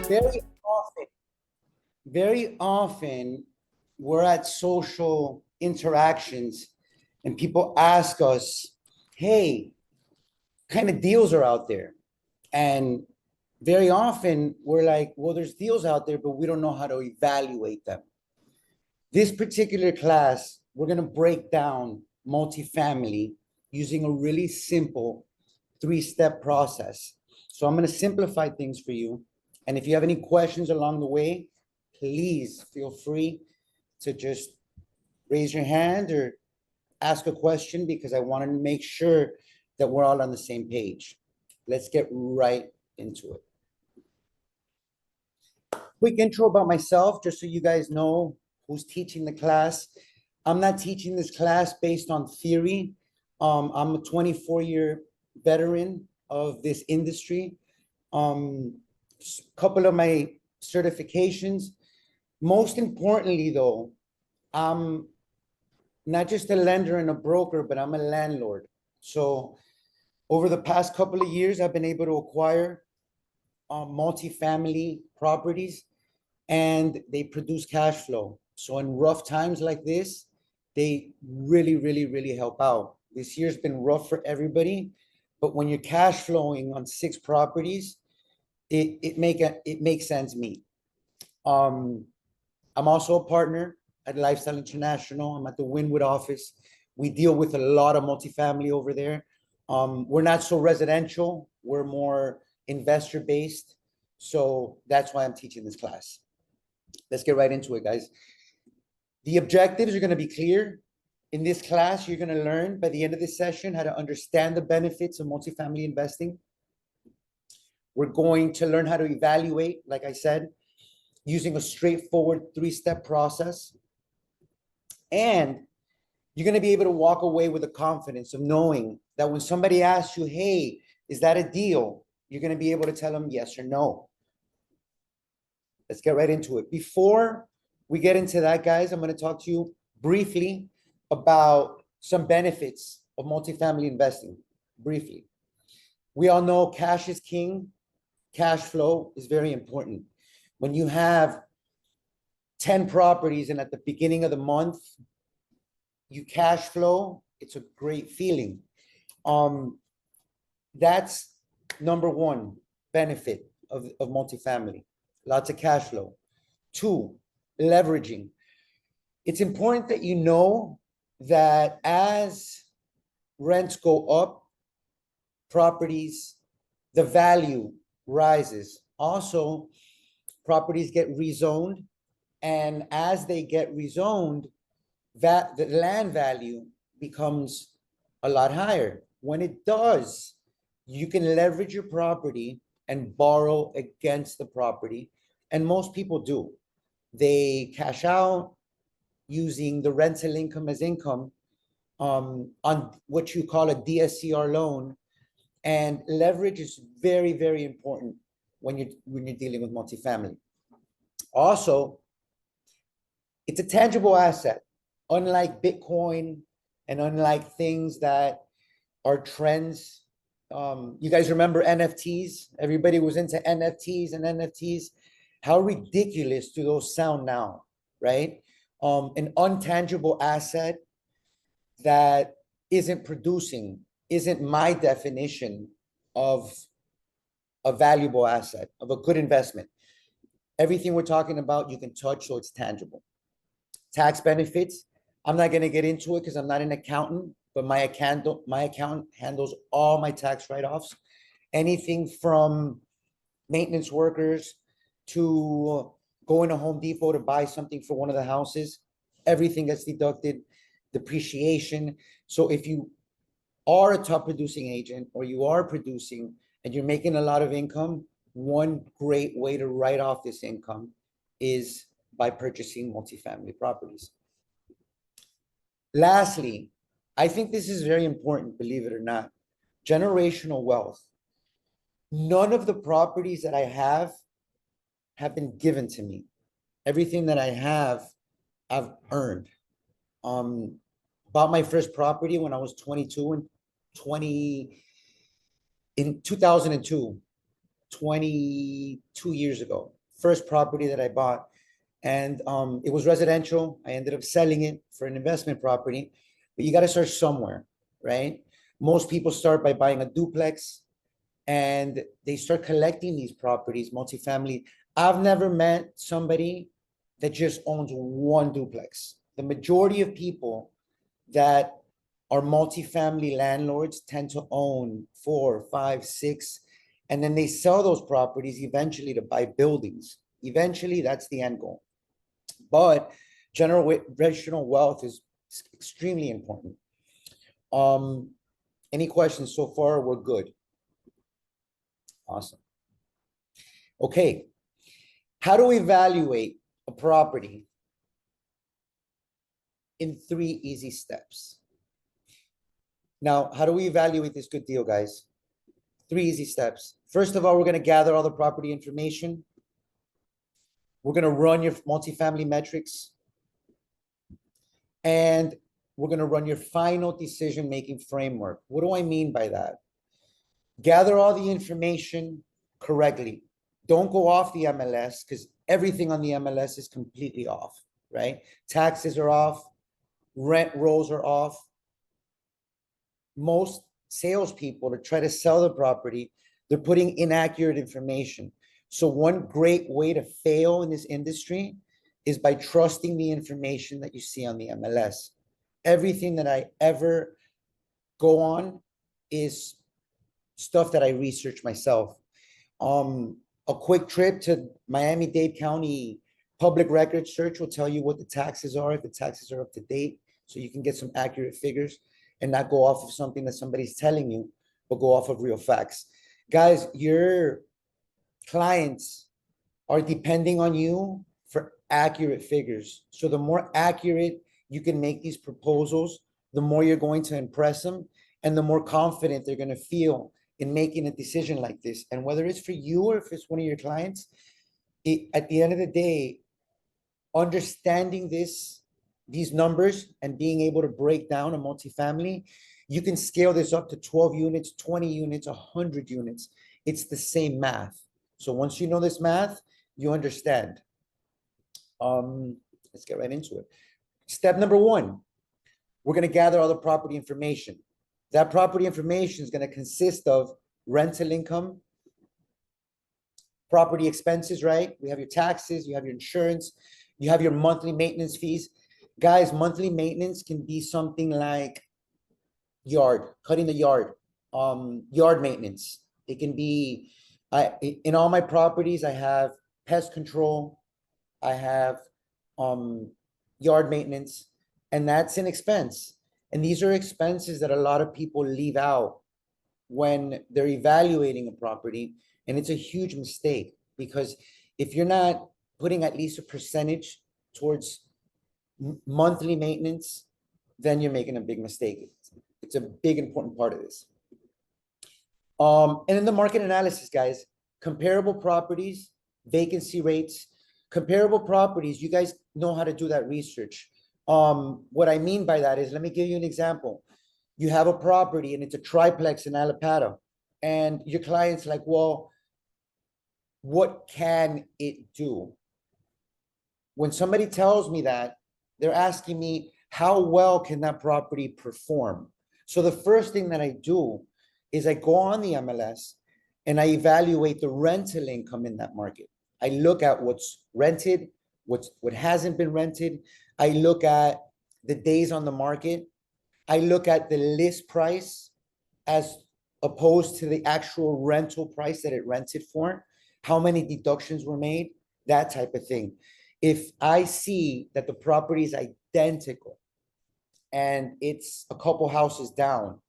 Very often, very often, we're at social interactions and people ask us, hey, what kind of deals are out there? And very often we're like, well, there's deals out there, but we don't know how to evaluate them. This particular class, we're going to break down multifamily using a really simple three-step process. So I'm going to simplify things for you. And if you have any questions along the way, please feel free to just raise your hand or ask a question, because I want to make sure that we're all on the same page. Let's get right into it. Quick intro about myself, just so you guys know who's teaching the class. I'm not teaching this class based on theory. I'm a 24-year veteran of this industry. Couple of my certifications. Most importantly, though, I'm not just a lender and a broker, but I'm a landlord. So over the past couple of years, I've been able to acquire multifamily properties, and they produce cash flow. So in rough times like this, they really help out. This year's been rough for everybody, but when you're cash flowing on 6 properties, it makes sense me. I'm also a partner at Lifestyle International. I'm at the Wynwood office. We deal with a lot of multifamily over there. We're not so residential. We're more investor based. So that's why I'm teaching this class. Let's get right into it, guys. The objectives are going to be clear. In this class, you're going to learn by the end of this session how to understand the benefits of multifamily investing. We're going to learn how to evaluate, like I said, using a straightforward 3-step process. And you're going to be able to walk away with the confidence of knowing that when somebody asks you, hey, is that a deal? You're going to be able to tell them yes or no. Let's get right into it. Before we get into that, guys, I'm going to talk to you briefly about some benefits of multifamily investing. Briefly. We all know cash is king. Cash flow is very important. When you have 10 properties and at the beginning of the month, you cash flow, it's a great feeling. That's number one benefit of multifamily. Lots of cash flow. 2, leveraging. It's important that you know that as rents go up, properties, the value rises. Also, properties get rezoned, and as they get rezoned, that the land value becomes a lot higher. When it does, you can leverage your property and borrow against the property, and most people do. They cash out using the rental income as income on what you call a DSCR loan, and leverage is very important when you're dealing with multifamily. Also, it's a tangible asset. Unlike Bitcoin and unlike things that are trends, you guys remember NFTs? Everybody was into NFTs and NFTs. How ridiculous do those sound now, right? An untangible asset that isn't producing, isn't my definition of a valuable asset, of a good investment. Everything we're talking about, you can touch, so it's tangible. Tax benefits. I'm not going to get into it because I'm not an accountant, but my accountant handles all my tax write-offs. Anything from maintenance workers to going to Home Depot to buy something for one of the houses, everything gets deducted, depreciation. So if you are a top producing agent or you are producing and you're making a lot of income, one great way to write off this income is by purchasing multifamily properties. Lastly, I think this is very important, believe it or not, generational wealth. None of the properties that I have been given to me. Everything that I have, I've earned. Bought my first property when I was 22 and 20 in 2002, 22 years ago. First property that I bought. And it was residential. I ended up selling it for an investment property, but you got to start somewhere, right? Most people start by buying a duplex and they start collecting these properties, multifamily. I've never met somebody that just owns one duplex. The majority of people that are multifamily landlords tend to own four, five, six, and then they sell those properties eventually to buy buildings. Eventually, that's the end goal. But generational wealth is extremely important. Um, any questions so far? We're good. Awesome. Okay. How do we evaluate a property in 3 easy steps? Now, how do we evaluate this good deal, guys? 3 easy steps. First of all, we're going to gather all the property information. We're going to run your multifamily metrics. And we're going to run your final decision-making framework. What do I mean by that? Gather all the information correctly. Don't go off the MLS because everything on the MLS is completely off, right? Taxes are off. Rent rolls are off. Most salespeople to try to sell the property, they're putting inaccurate information. So one great way to fail in this industry is by trusting the information that you see on the MLS. Everything that I ever go on is stuff that I research myself. A quick trip to Miami-Dade County public record search will tell you what the taxes are, if the taxes are up to date, so you can get some accurate figures and not go off of something that somebody's telling you, but go off of real facts. Guys, your clients are depending on you for accurate figures. So the more accurate you can make these proposals, the more you're going to impress them and the more confident they're going to feel in making a decision like this. And whether it's for you or if it's one of your clients, at the end of the day, understanding these numbers and being able to break down a multifamily, you can scale this up to 12 units, 20 units, 100 units. It's the same math. So once you know this math, you understand. Let's get right into it. Step number 1, we're going to gather all the property information. That property information is going to consist of rental income, property expenses, right? We have your taxes, you have your insurance, you have your monthly maintenance fees. Guys, monthly maintenance can be something like cutting the yard, yard maintenance. It can be, in all my properties, I have pest control, I have yard maintenance, and that's an expense. And these are expenses that a lot of people leave out when they're evaluating a property. And it's a huge mistake because if you're not putting at least a percentage towards monthly maintenance, then you're making a big mistake. It's a big important part of this. And in the market analysis, guys, comparable properties, vacancy rates, comparable properties, you guys know how to do that research. What I mean by that is, let me give you an example. You have a property and it's a triplex in Alapata, and your client's like, well, what can it do? When somebody tells me that, they're asking me, how well can that property perform? So the first thing that I do is I go on the MLS and I evaluate the rental income in that market. I look at what's rented, what hasn't been rented. I look at the days on the market. I look at the list price as opposed to the actual rental price that it rented for, how many deductions were made, that type of thing. If I see that the property is identical and it's a couple houses down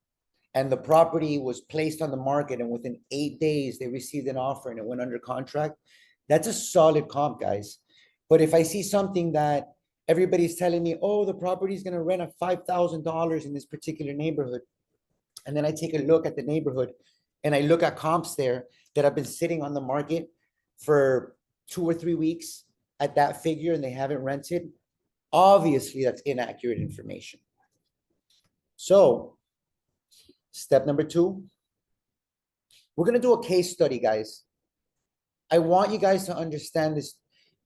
and the property was placed on the market and within 8 days they received an offer and it went under contract, that's a solid comp, guys. But if I see something that everybody's telling me, oh, the property is going to rent at $5,000 in this particular neighborhood, and then I take a look at the neighborhood and I look at comps there that have been sitting on the market for 2 or 3 weeks at that figure and they haven't rented, obviously that's inaccurate information. So step number two, we're going to do a case study, guys. I want you guys to understand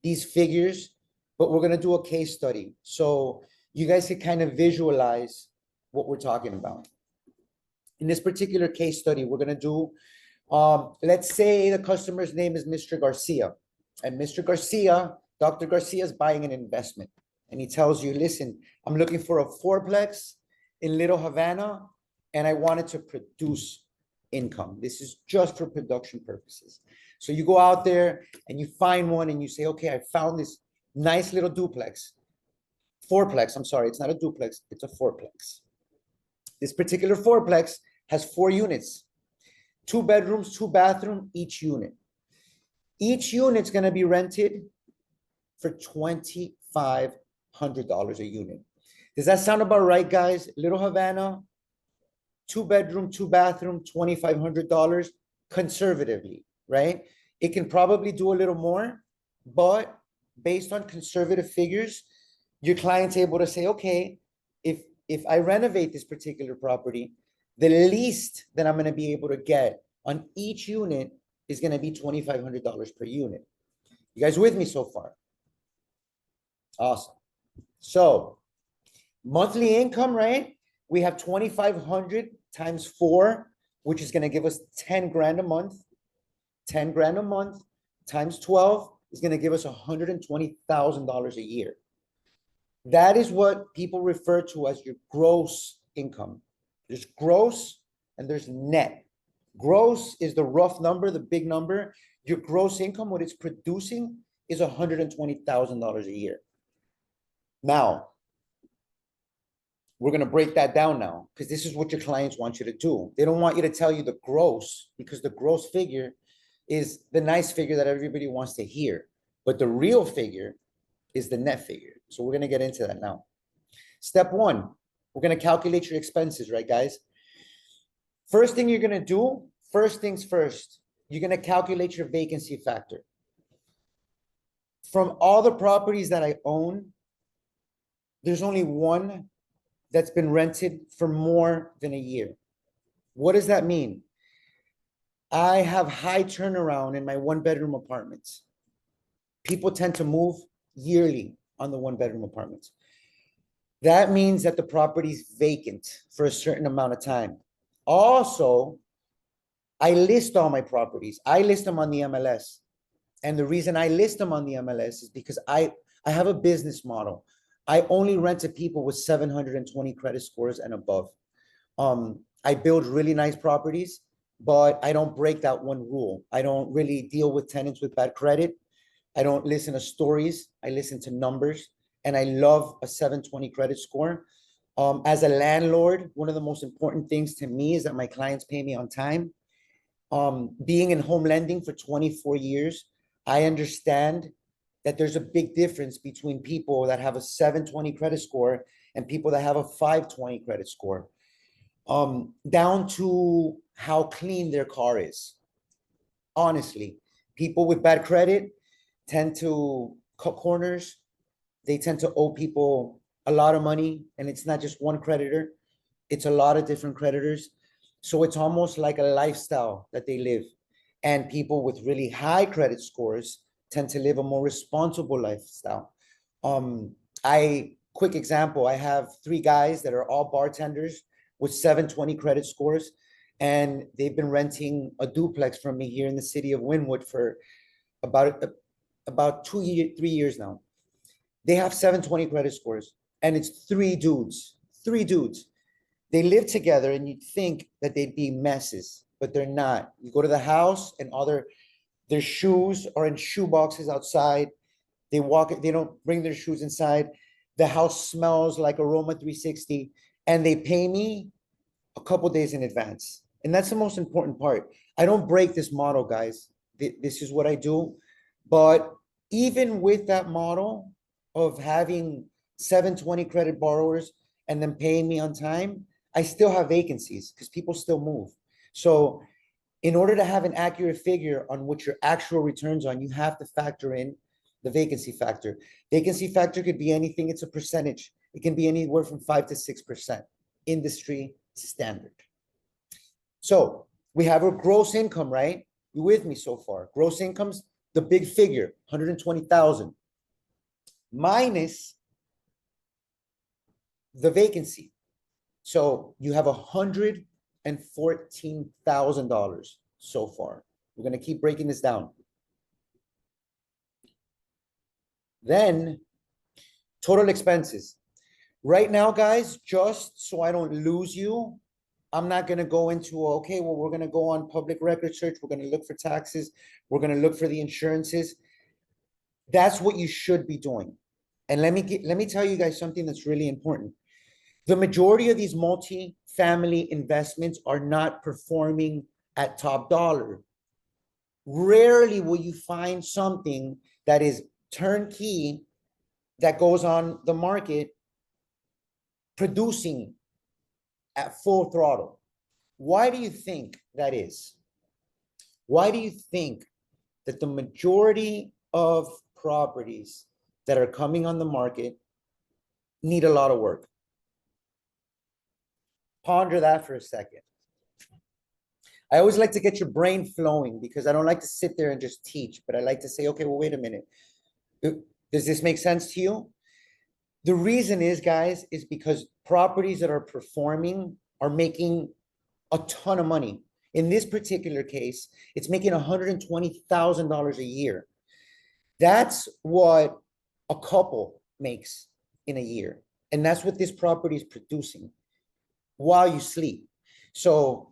these figures, but we're going to do a case study. So you guys can kind of visualize what we're talking about. In this particular case study, we're going to do, let's say the customer's name is Mr. Garcia. And Mr. Garcia, Dr. Garcia is buying an investment. And he tells you, listen, I'm looking for a fourplex in Little Havana, and I wanted to produce income. This is just for production purposes. So you go out there and you find one and you say, okay, I found this nice little fourplex. I'm sorry, it's not a duplex, it's a fourplex. This particular fourplex has 4 units, 2 bedrooms, 2 bathrooms, each unit. Each unit's going to be rented for $2,500 a unit. Does that sound about right, guys? Little Havana, 2 bedroom, 2 bathroom, $2,500 conservatively, right? It can probably do a little more, but based on conservative figures, your client's able to say, okay, if I renovate this particular property, the least that I'm going to be able to get on each unit is going to be $2,500 per unit. You guys with me so far? Awesome. So monthly income, right? We have 2,500 times 4, which is going to give us 10 grand a month. 10 grand a month times 12 is going to give us $120,000 a year. That is what people refer to as your gross income. There's gross and there's net. Gross is the rough number, the big number. Your gross income, what it's producing, is $120,000 a year. Now, we're going to break that down now, because this is what your clients want you to do. They don't want you to tell you the gross, because the gross figure is the nice figure that everybody wants to hear. But the real figure is the net figure. So we're going to get into that now. Step 1, we're going to calculate your expenses, right, guys? First thing you're going to do, first things first, you're going to calculate your vacancy factor. From all the properties that I own, there's only one that's been rented for more than a year. What does that mean? I have high turnaround in my 1-bedroom apartments. People tend to move yearly on the 1-bedroom apartments. That means that the property's vacant for a certain amount of time. Also, I list all my properties. I list them on the MLS. And the reason I list them on the MLS is because I have a business model. I only rent to people with 720 credit scores and above. I build really nice properties, but I don't break that one rule. I don't really deal with tenants with bad credit. I don't listen to stories. I listen to numbers, and I love a 720 credit score. As a landlord, one of the most important things to me is that my clients pay me on time. Being in home lending for 24 years, I understand that there's a big difference between people that have a 720 credit score and people that have a 520 credit score, down to how clean their car is. Honestly, people with bad credit tend to cut corners. They tend to owe people a lot of money, and it's not just one creditor. It's a lot of different creditors. So it's almost like a lifestyle that they live. And people with really high credit scores tend to live a more responsible lifestyle. Quick example, I have 3 guys that are all bartenders with 720 credit scores, and they've been renting a duplex from me here in the city of Wynwood for about 3 years now. They have 720 credit scores, and it's 3 dudes. They live together, and you'd think that they'd be messes, but they're not. You go to the house, and all their shoes are in shoe boxes outside. They don't bring their shoes inside. The house smells like Aroma 360, and they pay me a couple days in advance. And that's the most important part. I don't break this model, guys. This is what I do. But even with that model of having 720 credit borrowers and then paying me on time, I still have vacancies because people still move. So in order to have an accurate figure on what your actual returns on, you have to factor in the vacancy factor. Vacancy factor could be anything. It's a percentage. It can be anywhere from 5 to 6%. industry standard. So we have our gross income, right? You with me so far? Gross income's the big figure, 120,000, minus the vacancy. So you have $114,000 so far. We're going to keep breaking this down. Then total expenses. Right now, guys, just so I don't lose you, I'm not going to go into, okay, well, we're going to go on public record search. We're going to look for taxes. We're going to look for the insurances. That's what you should be doing. And let me tell you guys something that's really important. The majority of these multi-family investments are not performing at top dollar. Rarely will you find something that is turnkey that goes on the market producing at full throttle. Why do you think that is? Why do you think that the majority of properties that are coming on the market need a lot of work? Ponder that for a second. I always like to get your brain flowing because I don't like to sit there and just teach, but I like to say, okay, well, wait a minute. Does this make sense to you? The reason is, guys, is because properties that are performing are making a ton of money. In this particular case, it's making $120,000 a year. That's what a couple makes in a year. And that's what this property is producing while you sleep. So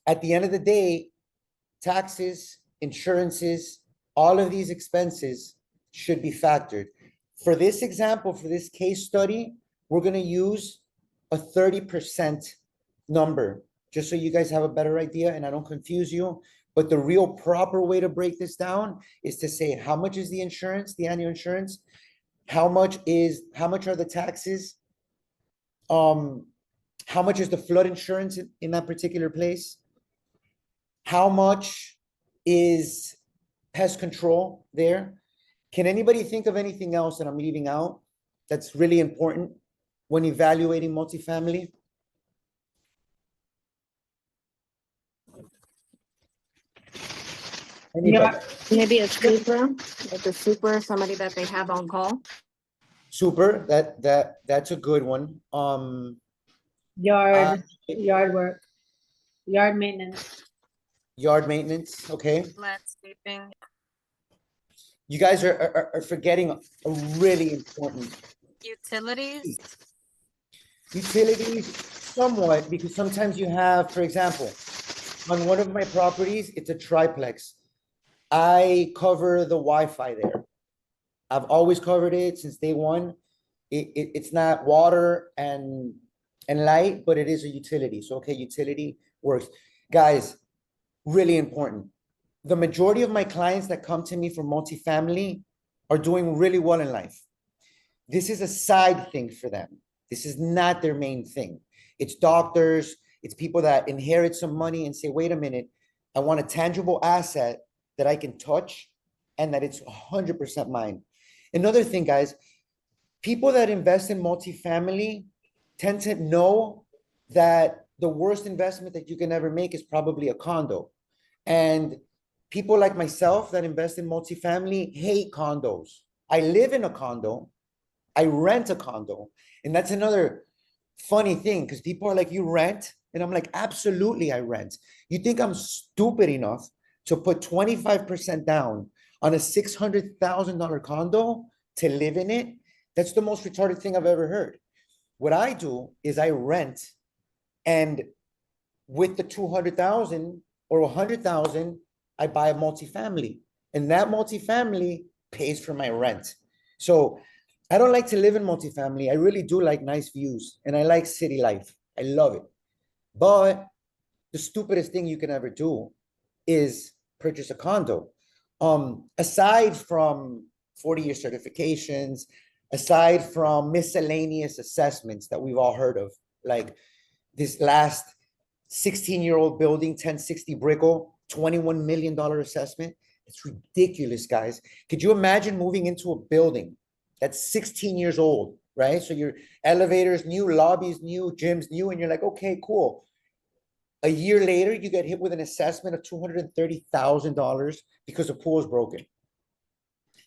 at the end of the day, taxes, insurances, all of these expenses should be factored. For this example, for this case study, we're going to use a 30% number, just so you guys have a better idea and I don't confuse you. But the real proper way to break this down is to say, how much is the insurance, the annual insurance? How much are the taxes? How much is the flood insurance in that particular place? How much is pest control there? Can anybody think of anything else that I'm leaving out that's really important when evaluating multifamily? Anybody? Maybe a super, like a super, somebody that they have on call. Super, that's a good one. Yard work, yard maintenance. Yard maintenance, okay. Landscaping. You guys are forgetting a really important Utilities. utilities somewhat, because sometimes you have, for example, on one of my properties, it's a triplex. I cover the Wi-Fi there. I've always covered it since day one. It's not water and light, but it is a utility. So, okay, utility works. Guys, really important. The majority of my clients that come to me for multifamily are doing really well in life. This is a side thing for them. This is not their main thing. It's doctors, it's people that inherit some money and say, wait a minute, I want a tangible asset that I can touch and that it's 100% mine. Another thing, guys, people that invest in multifamily tend to know that the worst investment that you can ever make is probably a condo. And people like myself that invest in multifamily hate condos. I live in a condo, I rent a condo. And that's another funny thing because people are like, you rent? And I'm like, absolutely, I rent. You think I'm stupid enough to put 25% down on a $600,000 condo to live in it? That's the most retarded thing I've ever heard. What I do is I rent, and with the 200,000 or 100,000, I buy a multifamily, and that multifamily pays for my rent. So I don't like to live in multifamily. I really do like nice views, and I like city life. I love it. But the stupidest thing you can ever do is purchase a condo. Aside from 40-year certifications, aside from miscellaneous assessments that we've all heard of, like this last 16-year-old building, 1060 Brickell, $21 million assessment. It's ridiculous, guys. Could you imagine moving into a building that's 16 years old right? So your elevators new, lobbies new, gyms new, and you're like, okay, cool. A year later, you get hit with an assessment of $230,000 because the pool is broken.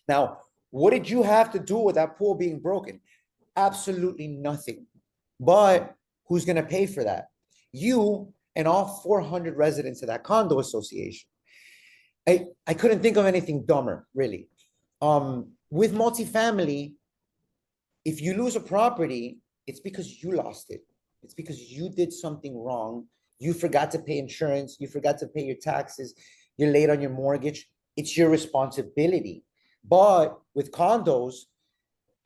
Now, what did you have to do with that pool being broken? Absolutely nothing. But who's going to pay for that? You and all 400 residents of that condo association. I couldn't think of anything dumber, really. With multifamily, if you lose a property, it's because you lost it. It's because you did something wrong. You forgot to pay insurance. You forgot to pay your taxes. You're late on your mortgage. It's your responsibility. But with condos,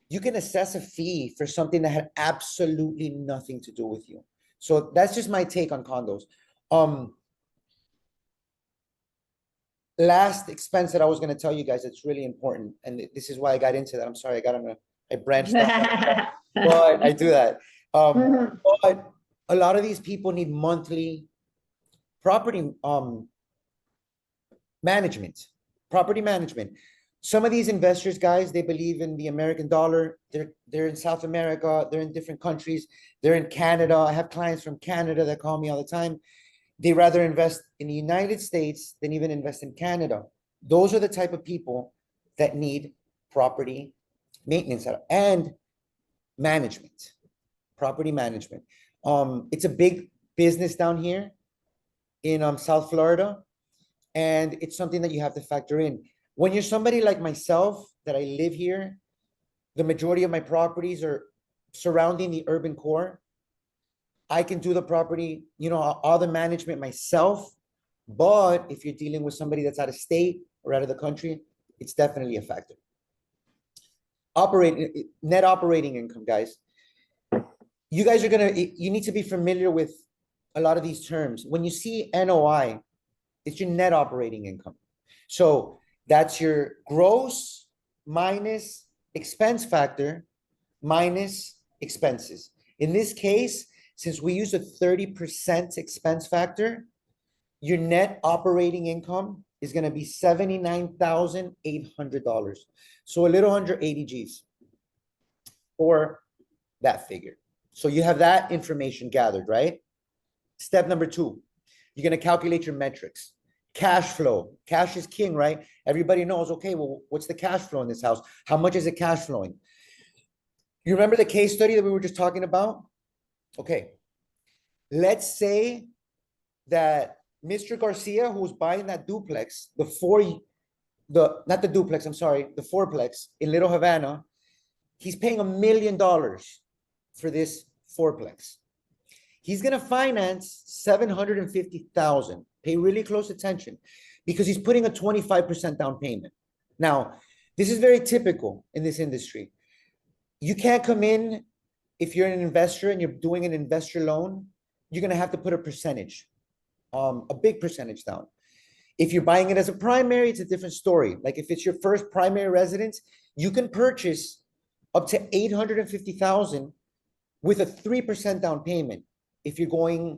you can assess a fee for something that had absolutely nothing to do with you. So that's just my take on condos. Last expense that I was going to tell you guys, it's really important. And this is why I got into that. I'm sorry, I branched off, but I do that. But a lot of these people need monthly property management, property management. Some of these investors, guys, they believe in the American dollar. They're in South America. They're in different countries. They're in Canada. I have clients from Canada that call me all the time. They rather invest in the United States than even invest in Canada. Those are the type of people that need property maintenance and management, property management. It's a big business down here in South Florida, and it's something that you have to factor in. When you're somebody like myself, that I live here, the majority of my properties are surrounding the urban core. I can do the property, all the management myself. But if you're dealing with somebody that's out of state or out of the country, it's definitely a factor. Net operating income, guys. You guys you need to be familiar with a lot of these terms. When you see NOI, it's your net operating income. So that's your gross minus expense factor minus expenses. In this case, since we use a 30% expense factor, your net operating income is going to be $79,800. So a little under 80 G's for that figure. So you have that information gathered, right? Step number 2, you're going to calculate your metrics. Cash flow. Cash is king, right? Everybody knows, okay, well, what's the cash flow in this house? How much is it cash flowing? You remember the case study that we were just talking about? Okay. Let's say that Mr. Garcia, who's buying that duplex, the fourplex in Little Havana, he's paying $1 million for this fourplex. He's going to finance $750,000. Pay really close attention because he's putting a 25% down payment. Now, this is very typical in this industry. You can't come in if you're an investor and you're doing an investor loan, you're going to have to put a percentage, a big percentage down. If you're buying it as a primary, it's a different story. Like if it's your first primary residence, you can purchase up to $850,000 with a 3% down payment if you're going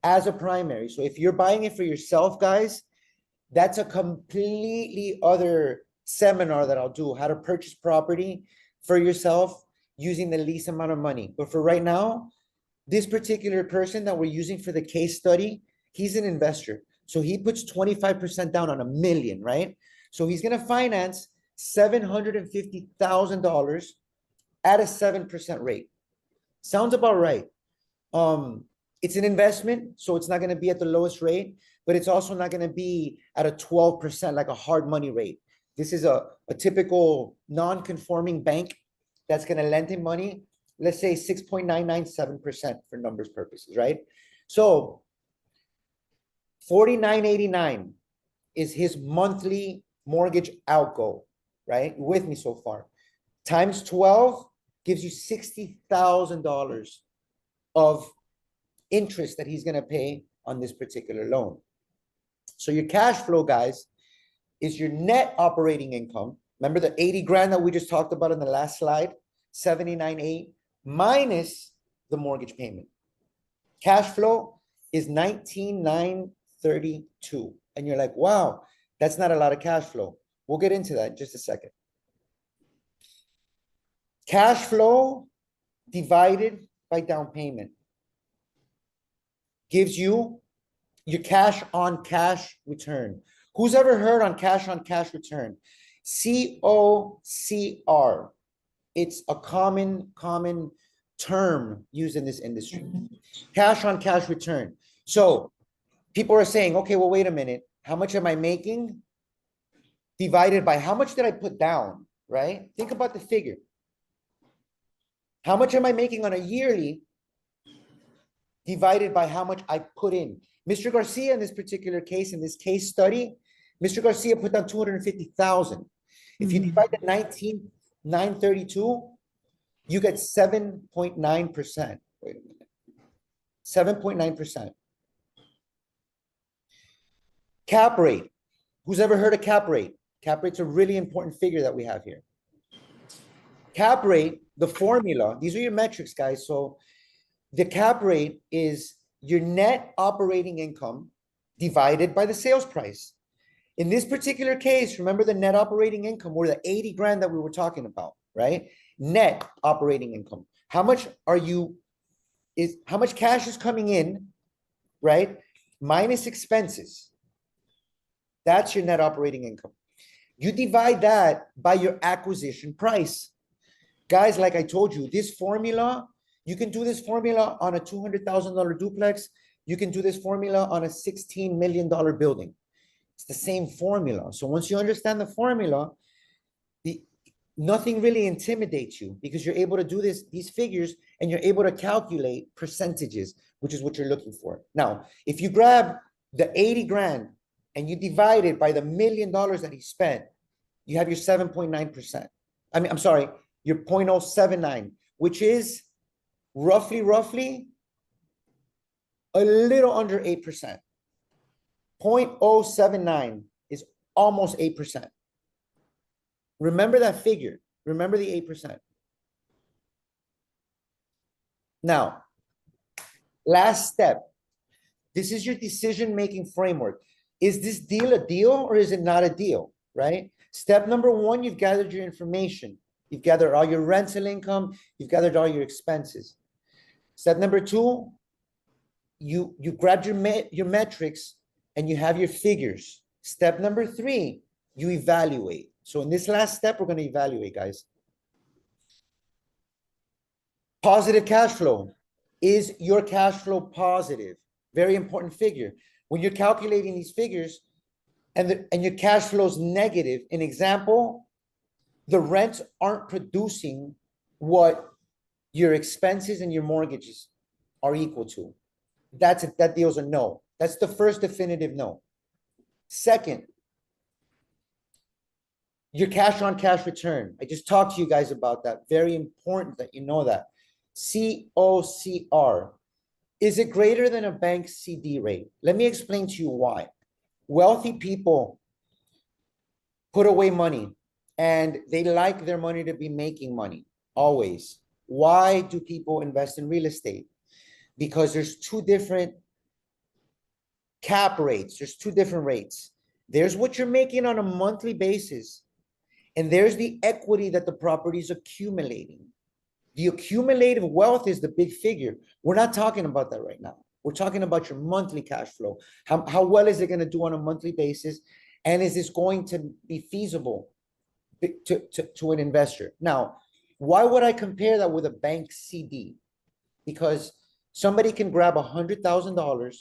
as a primary. So if you're buying it for yourself, guys, that's a completely other seminar that I'll do, how to purchase property for yourself using the least amount of money. But for right now, this particular person that we're using for the case study, he's an investor. So he puts 25% down on $1 million, right? So he's going to finance $750,000 at a 7% rate. Sounds about right. It's an investment, so it's not going to be at the lowest rate, but it's also not going to be at a 12%, like a hard money rate. This is a typical non-conforming bank that's going to lend him money, let's say 6.997% for numbers purposes, right? So $49.89 is his monthly mortgage outgo, right? With me so far. Times 12 gives you $60,000 of interest that he's going to pay on this particular loan. So your cash flow, guys, is your net operating income. Remember the 80 grand that we just talked about in the last slide, 79.8 minus the mortgage payment. Cash flow is 19,932. And you're like, wow, that's not a lot of cash flow. We'll get into that in just a second. Cash flow divided by down payment gives you your cash on cash return. Who's ever heard on cash return? COCR. It's a common term used in this industry. Cash on cash return. So people are saying, okay, well, wait a minute. How much am I making? Divided by how much did I put down, right? Think about the figure. How much am I making on a yearly divided by how much I put in? Mr. Garcia, in this particular case, in this case study, Mr. Garcia put down 250,000. If you divide the 19,932, you get 7.9%. Wait a minute. 7.9%. Cap rate. Who's ever heard of cap rate? Cap rate's a really important figure that we have here. Cap rate, the formula, these are your metrics, guys. So the cap rate is your net operating income divided by the sales price. In this particular case, remember the net operating income or the 80 grand that we were talking about, right? Net operating income. How much cash is coming in, right? Minus expenses. That's your net operating income. You divide that by your acquisition price. Guys, like I told you, this formula, you can do this formula on a $200,000 duplex. You can do this formula on a $16 million building. It's the same formula. So once you understand the formula, nothing really intimidates you because you're able to do these figures and you're able to calculate percentages, which is what you're looking for. Now, if you grab the 80 grand and you divide it by the $1 million that he spent, you have your 7.9%. I'm sorry, your 0.079, which is roughly a little under 8%. 0.079 is almost 8%. Remember that figure. Remember the 8%. Now, last step. This is your decision-making framework. Is this deal a deal or is it not a deal, right? Step number one, you've gathered your information. You've gathered all your rental income. You've gathered all your expenses. Step number two, you grab your metrics and you have your figures. Step number three, you evaluate. So in this last step, we're going to evaluate, guys. Positive cash flow. Is your cash flow positive? Very important figure. When you're calculating these figures and your cash flow is negative, an example, the rents aren't producing what your expenses and your mortgages are equal to. That deal's a no. That's the first definitive no. Second, your cash on cash return. I just talked to you guys about that. Very important that you know that. COCR. Is it greater than a bank CD rate? Let me explain to you why. Wealthy people put away money and they like their money to be making money, always. Why do people invest in real estate? Because there's two different cap rates. There's two different rates. There's what you're making on a monthly basis, and there's the equity that the property is accumulating. The accumulative wealth is the big figure. We're not talking about that right now. We're talking about your monthly cash flow. How well is it going to do on a monthly basis? And is this going to be feasible to an investor? Now, why would I compare that with a bank CD? Because somebody can grab $100,000,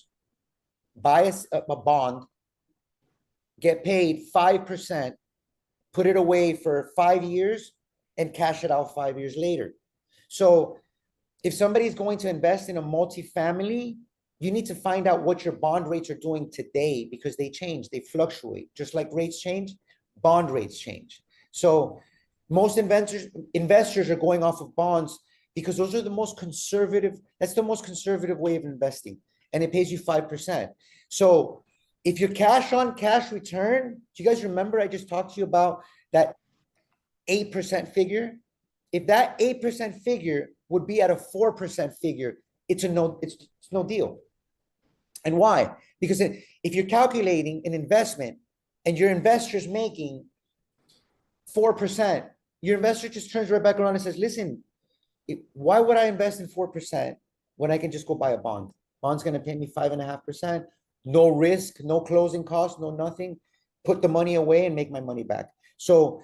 buy a bond, get paid 5%, put it away for 5 years, and cash it out 5 years later. So if somebody's going to invest in a multifamily, you need to find out what your bond rates are doing today because they change, they fluctuate. Just like rates change, bond rates change. So most investors are going off of bonds because those are the most conservative. That's the most conservative way of investing. And it pays you 5%. So if your cash on cash return, do you guys remember I just talked to you about that 8% figure? If that 8% figure would be at a 4% figure, it's no deal. And why? Because if you're calculating an investment and your investor's making 4%, your investor just turns right back around and says, listen, Why would I invest in 4% when I can just go buy a bond? Bond's gonna pay me 5.5%, no risk, no closing costs, no nothing. Put the money away and make my money back. So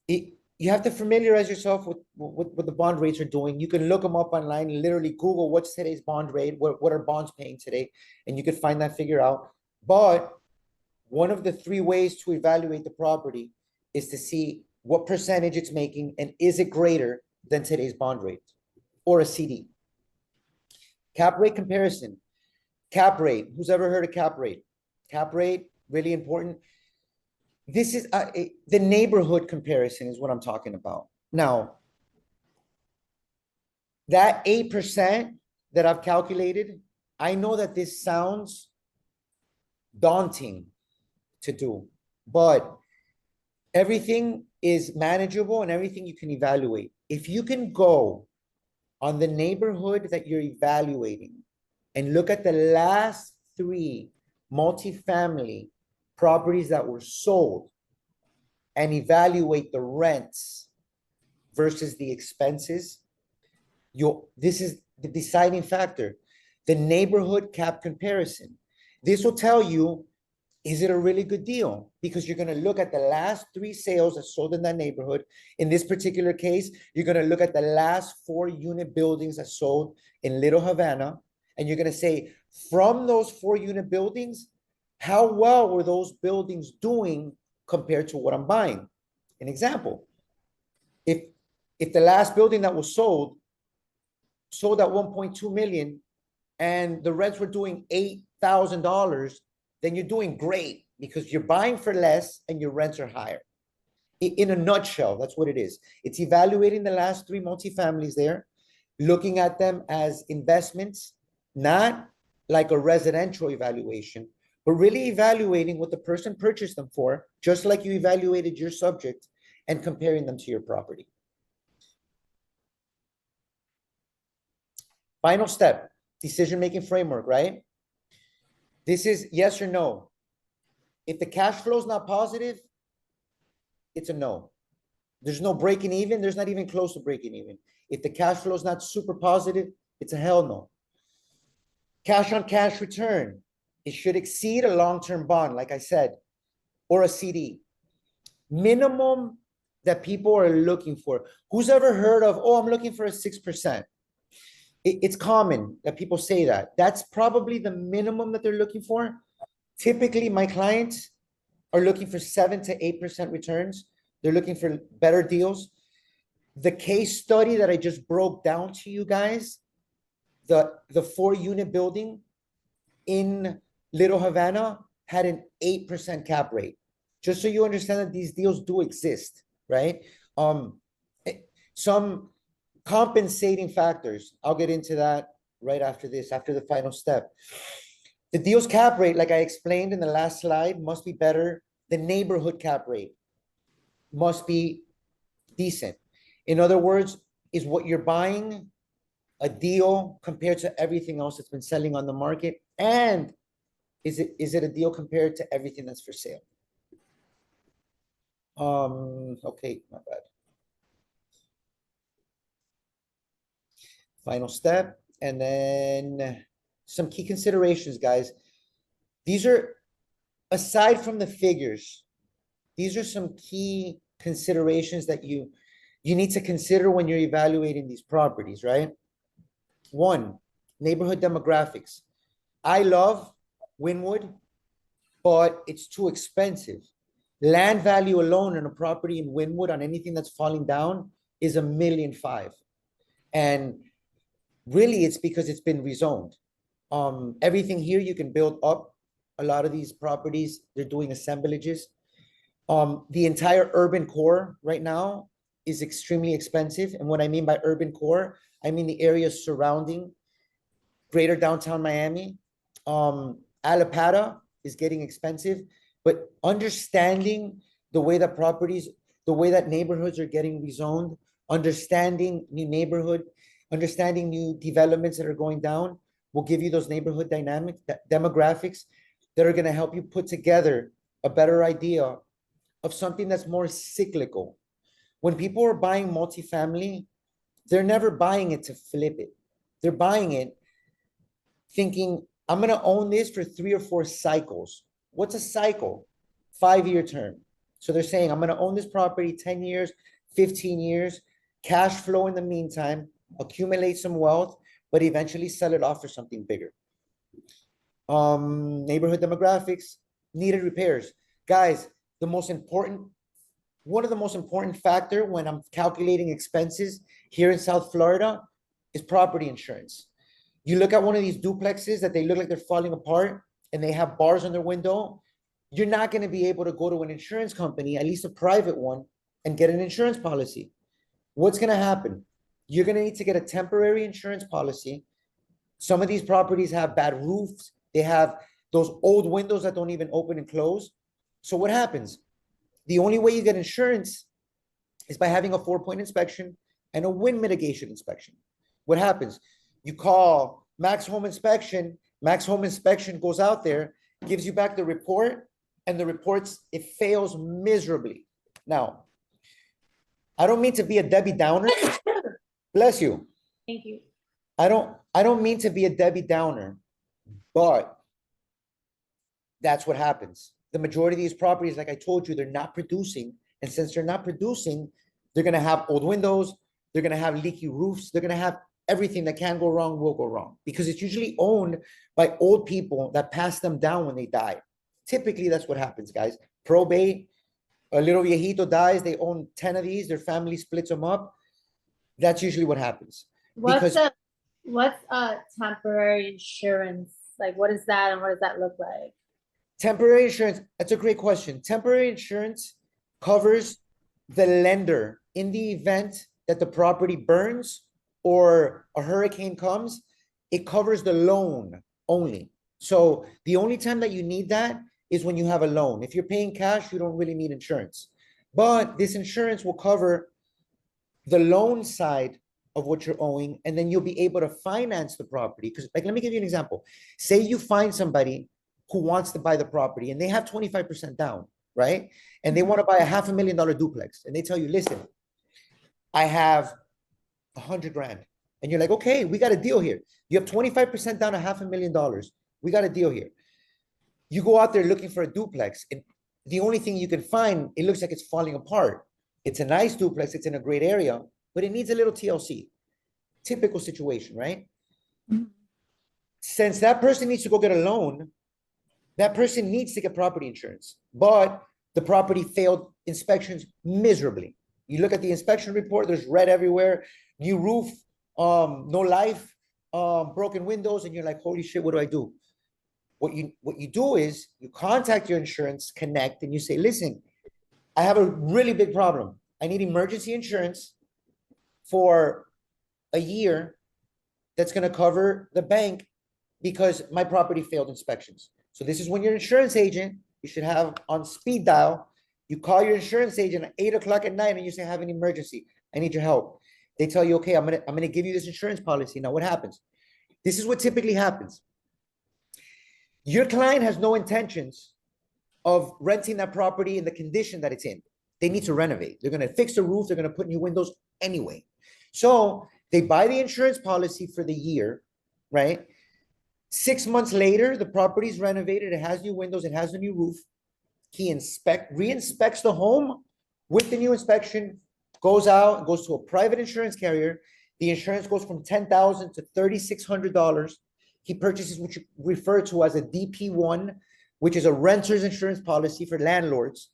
you have to familiarize yourself with what the bond rates are doing. You can look them up online, literally Google what's today's bond rate, what are bonds paying today, and you can find that figure out. But one of the three ways to evaluate the property is to see what percentage it's making and is it greater than today's bond rate or a CD. Cap rate comparison. Cap rate. Who's ever heard of cap rate? Cap rate, really important. This is the neighborhood comparison is what I'm talking about. Now, that 8% that I've calculated, I know that this sounds daunting to do, but everything is manageable and everything you can evaluate. If you can go on the neighborhood that you're evaluating and look at the last 3 multifamily properties that were sold and evaluate the rents versus the expenses, this is the deciding factor, the neighborhood cap comparison. This will tell you, is it a really good deal? Because you're going to look at the last 3 sales that sold in that neighborhood. In this particular case, you're going to look at the last 4 unit buildings that sold in Little Havana. And you're going to say, from those 4 unit buildings, how well were those buildings doing compared to what I'm buying? An example, if the last building that was sold at 1.2 million and the rents were doing $8,000, then you're doing great because you're buying for less and your rents are higher. In a nutshell, that's what it is. It's evaluating the last 3 multifamilies there, looking at them as investments, not like a residential evaluation, but really evaluating what the person purchased them for, just like you evaluated your subject, and comparing them to your property. Final step, decision-making framework, right? This is yes or no. If the cash flow is not positive, it's a no. There's no breaking even. There's not even close to breaking even. If the cash flow is not super positive, it's a hell no. Cash on cash return. It should exceed a long-term bond, like I said, or a CD. Minimum that people are looking for. Who's ever heard of, oh, I'm looking for a 6%? It's common that people say that. That's probably the minimum that they're looking for. Typically, my clients are looking for 7 to 8% returns. They're looking for better deals. The case study that I just broke down to you guys, the 4 unit building in Little Havana had an 8% cap rate. Just so you understand that these deals do exist, right? Some compensating factors. I'll get into that right after this, after the final step. The deal's cap rate, like I explained in the last slide, must be better. The neighborhood cap rate must be decent. In other words, is what you're buying a deal compared to everything else that's been selling on the market? And is it a deal compared to everything that's for sale? Okay, my bad. Final step, and then some key considerations, guys. These are, aside from the figures, these are some key considerations that you need to consider when you're evaluating these properties, right? 1, neighborhood demographics. I love Wynwood, but it's too expensive. Land value alone in a property in Wynwood on anything that's falling down is $1.5 million. And really, it's because it's been rezoned. Everything here you can build up. A lot of these properties, they're doing assemblages. The entire urban core right now is extremely expensive. And what I mean by urban core, I mean the areas surrounding greater downtown Miami. Alapata is getting expensive, but understanding the way that properties, the way that neighborhoods are getting rezoned, understanding new neighborhood, understanding new developments that are going down will give you those neighborhood dynamics, demographics that are going to help you put together a better idea of something that's more cyclical. When people are buying multifamily, They're never buying it to flip it. They're buying it thinking, I'm going to own this for 3 or 4 cycles. What's a cycle? 5-year term. So they're saying, I'm going to own this property 10 years, 15 years, cash flow in the meantime, accumulate some wealth, but eventually sell it off for something bigger. Neighborhood demographics, needed repairs. Guys, one of the most important factor when I'm calculating expenses here in South Florida is property insurance. You look at one of these duplexes that they look like they're falling apart and they have bars on their window. You're not going to be able to go to an insurance company, at least a private one, and get an insurance policy. What's going to happen? You're going to need to get a temporary insurance policy. Some of these properties have bad roofs. They have those old windows that don't even open and close. So what happens? The only way you get insurance is by having a 4-point inspection and a wind mitigation inspection. What happens? You call Max Home Inspection. Max Home Inspection goes out there, gives you back the report, and the reports, it fails miserably. Now, I don't mean to be a Debbie Downer. Bless you. Thank you. I don't mean to be a Debbie Downer, but that's what happens. The majority of these properties, like I told you, they're not producing. And since they're not producing, they're going to have old windows. They're going to have leaky roofs. They're going to have everything that can go wrong will go wrong, because it's usually owned by old people that pass them down when they die. Typically, that's what happens, guys. Probate, a little viejito dies. They own 10 of these. Their family splits them up. That's usually what happens. What's a temporary insurance? Like, what is that and what does that look like? Temporary insurance, that's a great question. Temporary insurance covers the lender in the event that the property burns or a hurricane comes. It covers the loan only. So the only time that you need that is when you have a loan. If you're paying cash, you don't really need insurance. But this insurance will cover the loan side of what you're owing, and then you'll be able to finance the property. Because, like, let me give you an example. Say you find somebody who wants to buy the property and they have 25% down, right? And they want to buy a $500,000 duplex. And they tell you, listen, I have 100 grand. And you're like, okay, we got a deal here. You have 25% down, $500,000. We got a deal here. You go out there looking for a duplex, and the only thing you can find, it looks like it's falling apart. It's a nice duplex. It's in a great area, but it needs a little TLC. Typical situation, right? Since that person needs to go get a loan, that person needs to get property insurance, but the property failed inspections miserably. You look at the inspection report, there's red everywhere, new roof, no life, broken windows, and you're like, holy shit, what do I do? What you do is you contact your insurance connect and you say, listen, I have a really big problem. I need emergency insurance for a year that's going to cover the bank because my property failed inspections. So this is when your insurance agent, you should have on speed dial. You call your insurance agent at 8 o'clock at night and you say, I have an emergency. I need your help. They tell you, okay, I'm gonna give you this insurance policy. Now what happens? This is what typically happens. Your client has no intentions of renting that property in the condition that it's in. They need to renovate. They're gonna fix the roof. They're gonna put new windows anyway. So they buy the insurance policy for the year, right? 6 months later, the property's renovated. It has new windows. It has a new roof. He re-inspects the home with the new inspection, goes out, goes to a private insurance carrier. The insurance goes from $10,000 to $3,600. He purchases what you refer to as a DP1, which is a renter's insurance policy for landlords.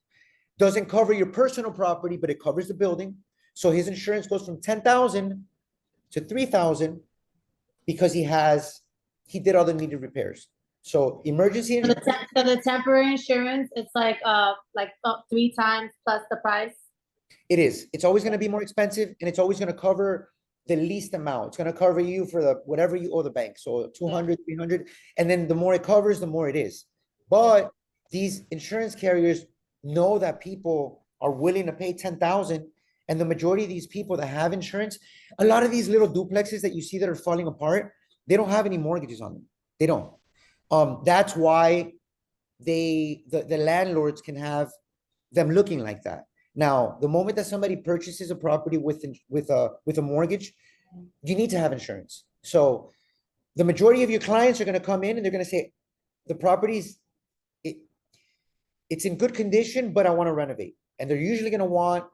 Doesn't cover your personal property, but it covers the building. So his insurance goes from $10,000 to $3,000 because he did all the needed repairs. So emergency So the temporary insurance, it's like 3 times plus the price. It is. It's always going to be more expensive, and it's always going to cover the least amount. It's going to cover you for whatever you owe the bank. So 200, 300, and then the more it covers, the more it is. But these insurance carriers know that people are willing to pay 10,000, and the majority of these people that have insurance, a lot of these little duplexes that you see that are falling apart, they don't have any mortgages on them. They don't. That's why the landlords can have them looking like that. Now, the moment that somebody purchases a property with a mortgage, you need to have insurance. So the majority of your clients are going to come in and they're going to say, the property's it, it's in good condition, but I want to renovate. And they're usually going to want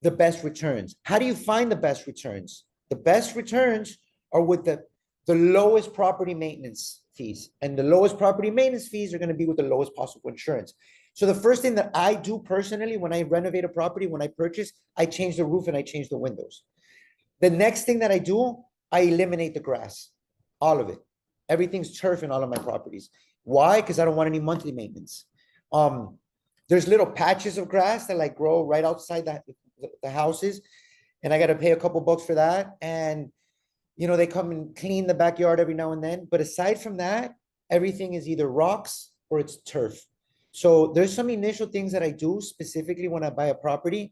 the best returns. How do you find the best returns? The best returns are with the lowest property maintenance fees. And the lowest property maintenance fees are going to be with the lowest possible insurance. So the first thing that I do personally when I renovate a property, when I purchase, I change the roof and I change the windows. The next thing that I do, I eliminate the grass, all of it. Everything's turf in all of my properties. Why? Because I don't want any monthly maintenance. There's little patches of grass that like grow right outside the houses, and I got to pay a couple bucks for that. And they come and clean the backyard every now and then. But aside from that, everything is either rocks or it's turf. So there's some initial things that I do specifically when I buy a property,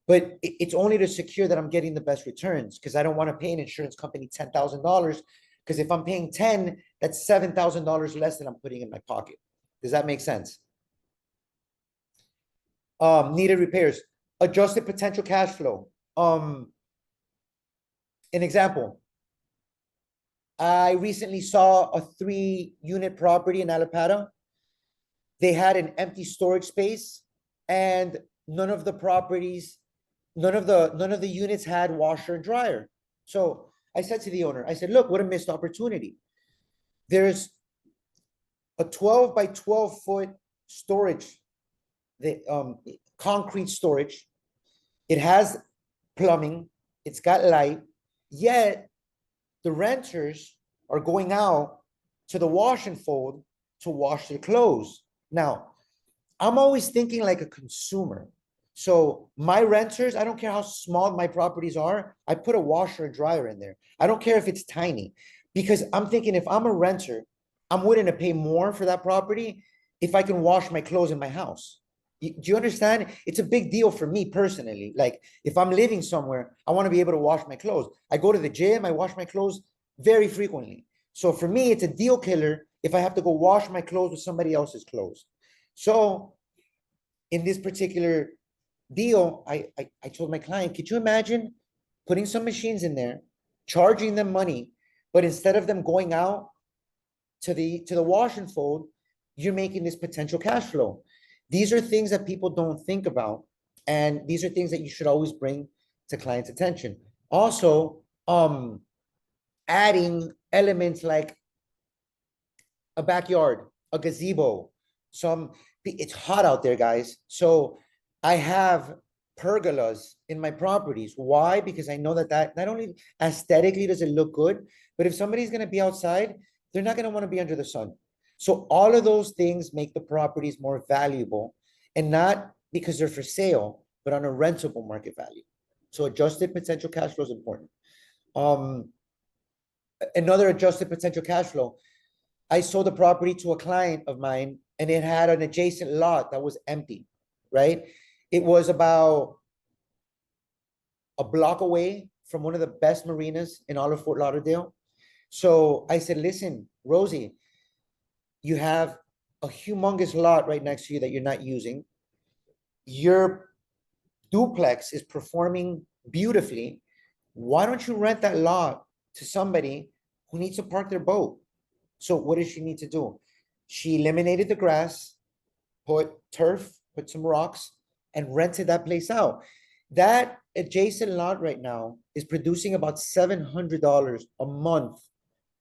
but it's only to secure that I'm getting the best returns, because I don't want to pay an insurance company $10,000, because if I'm paying 10, that's $7,000 less than I'm putting in my pocket. Does that make sense? Needed repairs, adjusted potential cash flow. An example, I recently saw a 3-unit property in Alapata. They had an empty storage space, and none of the units had washer and dryer. So I said to the owner, I said, look, what a missed opportunity. There's a 12 by 12 foot storage, the concrete storage. It has plumbing, it's got light, yet the renters are going out to the wash and fold to wash their clothes. Now, I'm always thinking like a consumer. So my renters, I don't care how small my properties are, I put a washer and dryer in there. I don't care if it's tiny, because I'm thinking if I'm a renter, I'm willing to pay more for that property if I can wash my clothes in my house. Do you understand? It's a big deal for me personally. Like if I'm living somewhere, I want to be able to wash my clothes. I go to the gym, I wash my clothes very frequently. So for me, it's a deal killer if I have to go wash my clothes with somebody else's clothes. So in this particular deal, I told my client, could you imagine putting some machines in there, charging them money, but instead of them going out to the wash and fold, you're making this potential cash flow. These are things that people don't think about, and these are things that you should always bring to clients' attention. Also, adding elements like a backyard, a gazebo, it's hot out there, guys. So I have pergolas in my properties. Why? Because I know that not only aesthetically does it look good, but if somebody's going to be outside, they're not going to want to be under the sun. So all of those things make the properties more valuable, and not because they're for sale, but on a rentable market value. So adjusted potential cash flow is important. Another adjusted potential cash flow. I sold a property to a client of mine, and it had an adjacent lot that was empty, right? It was about a block away from one of the best marinas in all of Fort Lauderdale. So I said, listen, Rosie, you have a humongous lot right next to you that you're not using. Your duplex is performing beautifully. Why don't you rent that lot to somebody who needs to park their boat? So what does she need to do? She eliminated the grass, put turf, put some rocks, and rented that place out. That adjacent lot right now is producing about $700 a month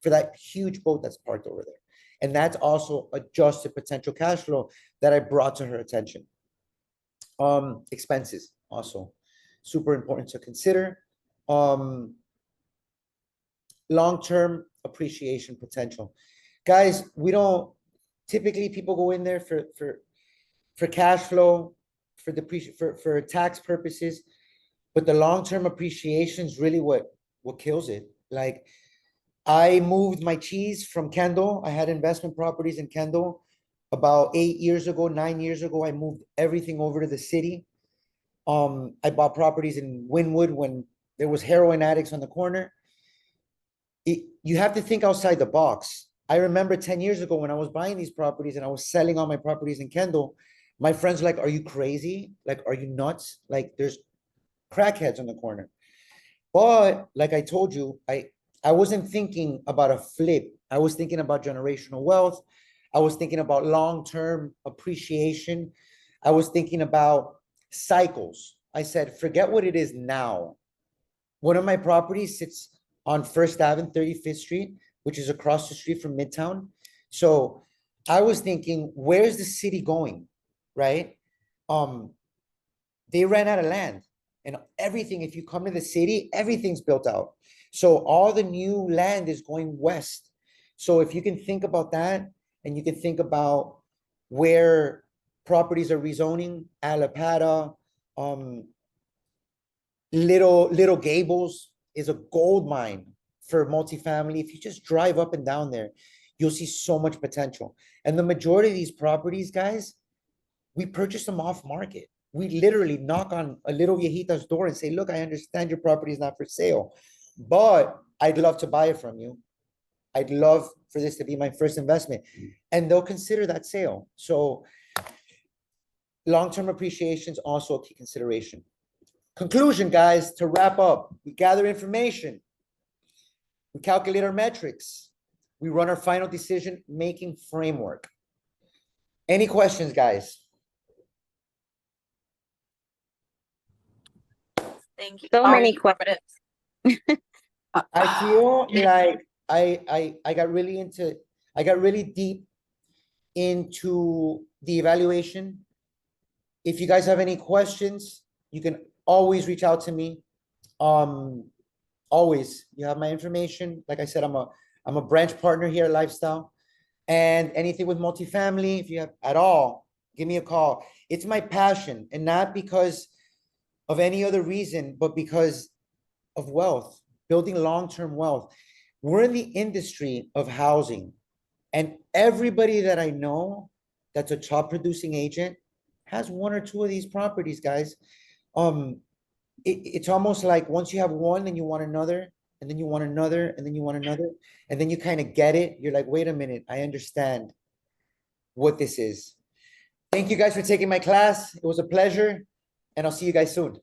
for that huge boat that's parked over there. And that's also adjusted potential cash flow that I brought to her attention. Expenses also super important to consider. Long-term appreciation potential. Guys, we don't typically, people go in there for cash flow, for tax purposes, but the long-term appreciation is really what kills it. Like I moved my cheese from Kendall. I had investment properties in Kendall about 8 years ago, 9 years ago. I moved everything over to the city. I bought properties in Wynwood when there was heroin addicts on the corner. You have to think outside the box. I remember 10 years ago when I was buying these properties and I was selling all my properties in Kendall, My friends are like, are you crazy? Like, are you nuts? Like, there's crackheads on the corner. But like I told you, I wasn't thinking about a flip. I was thinking about generational wealth. I was thinking about long-term appreciation. I was thinking about cycles. I said, forget what it is now. One of my properties sits on First Avenue, 35th Street, which is across the street from Midtown. So I was thinking, where's the city going? Right? Um, they ran out of land and everything. If you come to the city, everything's built out. So all the new land is going west. So if you can think about that and you can think about where properties are rezoning, Alapata, um, Little Gables is a gold mine for multifamily. If you just drive up and down there, you'll see so much potential. And the majority of these properties, guys, we purchase them off market. We literally knock on a little viejita's door and say, look, I understand your property is not for sale, but I'd love to buy it from you. I'd love for this to be my first investment. And they'll consider that sale. So long-term appreciation is also a key consideration. Conclusion, guys, to wrap up, we gather information. We calculate our metrics. We run our final decision-making framework. Any questions, guys? Thank you. So many questions. I feel like I got really deep into the evaluation. If you guys have any questions, you can always reach out to me. Always, you have my information. Like I said, I'm a branch partner here at Lifestyle. And anything with multifamily, if you have at all, give me a call. It's my passion, and not because of any other reason, but because of wealth, building long-term wealth. We're in the industry of housing, and everybody that I know that's a top producing agent has one or two of these properties, guys. It's almost like once you have one, then you want another, and then you want another, and then you want another, and then you kind of get it. You're like, wait a minute, I understand what this is. Thank you guys for taking my class. It was a pleasure, and I'll see you guys soon.